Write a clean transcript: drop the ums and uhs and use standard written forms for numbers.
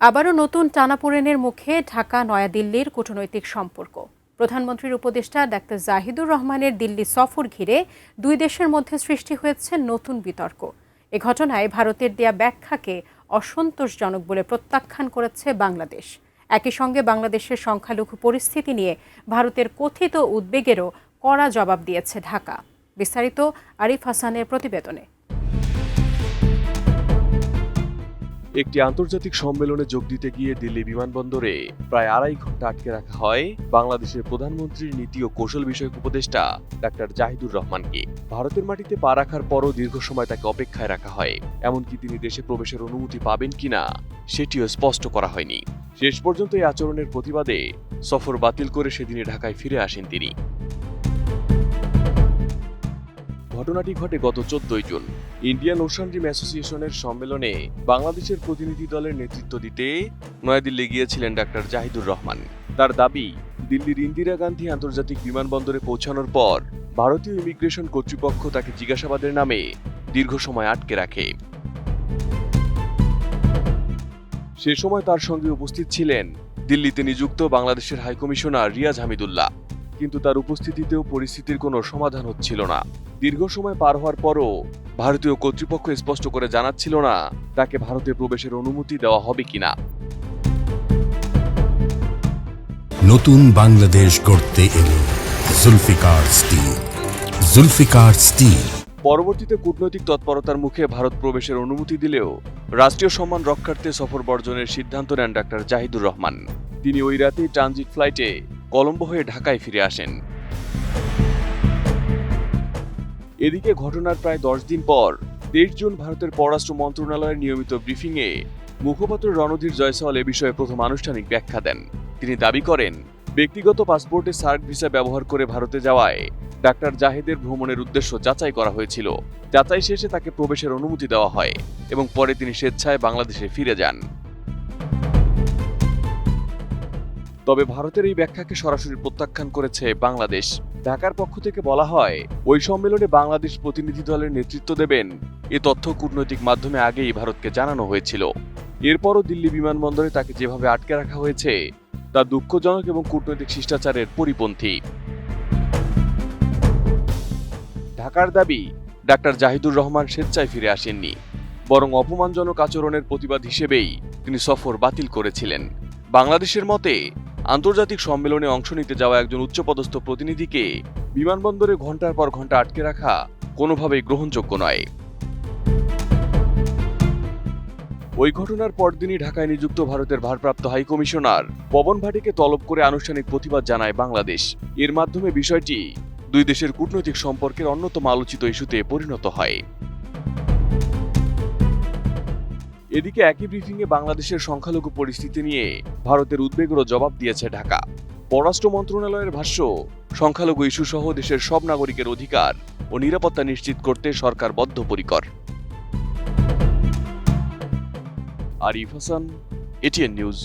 আবারও নতুন টানাপোড়েনের মুখে ঢাকা নয়াদিল্লির কূটনৈতিক সম্পর্ক। প্রধানমন্ত্রীর উপদেষ্টা ডাক্তার জাহিদুর রহমানের দিল্লি সফর ঘিরে দুই দেশের মধ্যে সৃষ্টি হয়েছে নতুন বিতর্ক। এ ঘটনায় ভারতের দেয়া ব্যাখ্যাকে অসন্তোষজনক বলে প্রত্যাখ্যান করেছে বাংলাদেশ। একই সঙ্গে বাংলাদেশের সংখ্যালঘু পরিস্থিতি নিয়ে ভারতের কথিত উদ্বেগেরও কড়া জবাব দিয়েছে ঢাকা। বিস্তারিত আরিফ হাসানের প্রতিবেদনে। একটি আন্তর্জাতিক সম্মেলনে যোগ দিতে গিয়ে দিল্লি বিমানবন্দরে প্রায় 2.5 ঘন্টা আটকে রাখা হয় বাংলাদেশের প্রধানমন্ত্রীর নীতি ও কৌশল বিষয়ক উপদেষ্টা ডাক্তার জাহিদুর রহমানকে। ভারতের মাটিতে পা রাখার পরও দীর্ঘ সময় তাকে অপেক্ষায় রাখা হয়। এমনকি তিনি দেশে প্রবেশের অনুমতি পাবেন কিনা সেটিও স্পষ্ট করা হয়নি। শেষ পর্যন্ত এই আচরণের প্রতিবাদে সফর বাতিল করে সেদিনে ঢাকায় ফিরে আসেন তিনি। ঘটনাটি ঘটে গত 14 জুন। ইন্ডিয়ান ওশান রিম অ্যাসোসিয়েশনের সম্মেলনে বাংলাদেশের প্রতিনিধি দলের নেতৃত্ব দিতে নয়াদিল্লি গিয়েছিলেন ডাক্তার জাহিদুর রহমান। তার দাবি, দিল্লির ইন্দিরা গান্ধী আন্তর্জাতিক বিমানবন্দরে পৌঁছানোর পর ভারতীয় ইমিগ্রেশন কর্তৃপক্ষ তাকে জিজ্ঞাসাবাদের নামে দীর্ঘ সময় আটকে রাখে। সে সময় তার সঙ্গে উপস্থিত ছিলেন দিল্লিতে নিযুক্ত বাংলাদেশের হাইকমিশনার রিয়াজ হামিদুল্লাহ। কিন্তু তার উপস্থিতিতেও পরিস্থিতির কোনো সমাধান হচ্ছিল না। দীর্ঘ সময় পার হওয়ার পরও ভারতীয় কর্তৃপক্ষ স্পষ্ট করে জানাচ্ছিল না তাকে ভারতে প্রবেশের অনুমতি দেওয়া হবে কিনা। নতুন বাংলাদেশ গড়তে এলো জুলফিকার স্টিল। জুলফিকার স্টিল। পরবর্তীতে কূটনৈতিক তৎপরতার মুখে ভারত প্রবেশের অনুমতি দিলেও রাষ্ট্রীয় সম্মান রক্ষার্থে সফর বর্জনের সিদ্ধান্ত নেন ডাক্তার জাহিদুর রহমান। তিনি ওই রাতেই ট্রানজিট ফ্লাইটে কলম্বো হয়ে ঢাকায় ফিরে আসেন। এদিকে ঘটনার প্রায় 10 দিন পর 23 জুন ভারতের পররাষ্ট্র মন্ত্রণালয়ের নিয়মিত ব্রিফিংয়ে মুখপাত্র রণধীর জয়সওয়াল এ বিষয়ে প্রথম আনুষ্ঠানিক ব্যাখ্যা দেন। তিনি দাবি করেন, ব্যক্তিগত পাসপোর্টে সার্ক ভিসা ব্যবহার করে ভারতে যাওয়ায় ডাক্তার জাহিদের ভ্রমণের উদ্দেশ্য যাচাই করা হয়েছিল। যাচাই শেষে তাকে প্রবেশের অনুমতি দেওয়া হয় এবং পরে তিনি স্বেচ্ছায় বাংলাদেশে ফিরে যান। তবে ভারতের এই ব্যাখ্যাকে সরাসরি প্রত্যাখ্যান করেছে বাংলাদেশ। ঢাকার পক্ষ থেকে বলা হয়, ওই সম্মেলনে বাংলাদেশ প্রতিনিধি দলের নেতৃত্ব দেবেন এ তথ্য কূটনৈতিক মাধ্যমে আগেই ভারতকে জানানো হয়েছিল। এরপরও দিল্লি বিমানবন্দরে তাকে যেভাবে আটকে রাখা হয়েছে তা দুঃখজনক এবং কূটনৈতিক শিষ্টাচারের পরিপন্থী। ঢাকার দাবি, ডাক্তার জাহিদুর রহমান স্বেচ্ছায় ফিরে আসেননি, বরং অপমানজনক আচরণের প্রতিবাদ হিসেবেই তিনি সফর বাতিল করেছিলেন। বাংলাদেশের মতে, আন্তর্জাতিক সম্মেলনে অংশ নিতে যাওয়া একজন উচ্চপদস্থ প্রতিনিধিকে বিমানবন্দরে ঘণ্টার পর ঘণ্টা আটকে রাখা কোনোভাবেই গ্রহণযোগ্য নয়। ওই ঘটনার পরদিনই ঢাকায় নিযুক্ত ভারতের ভারপ্রাপ্ত হাইকমিশনার পবন ভাটিকে তলব করে আনুষ্ঠানিক প্রতিবাদ জানায় বাংলাদেশ। এর মাধ্যমে বিষয়টি দুই দেশের কূটনৈতিক সম্পর্কের অন্যতম আলোচিত ইস্যুতে পরিণত হয়। এদিকে একই ব্রিফিংয়ে বাংলাদেশের সংখ্যালঘু পরিস্থিতি নিয়ে ভারতের উদ্বেগেরও জবাব দিয়েছে ঢাকা। পররাষ্ট্র মন্ত্রণালয়ের ভাষ্য, সংখ্যালঘু ইস্যু সহ দেশের সব নাগরিকের অধিকার ও নিরাপত্তা নিশ্চিত করতে সরকার বদ্ধপরিকর। Arif Hasan, ATN news.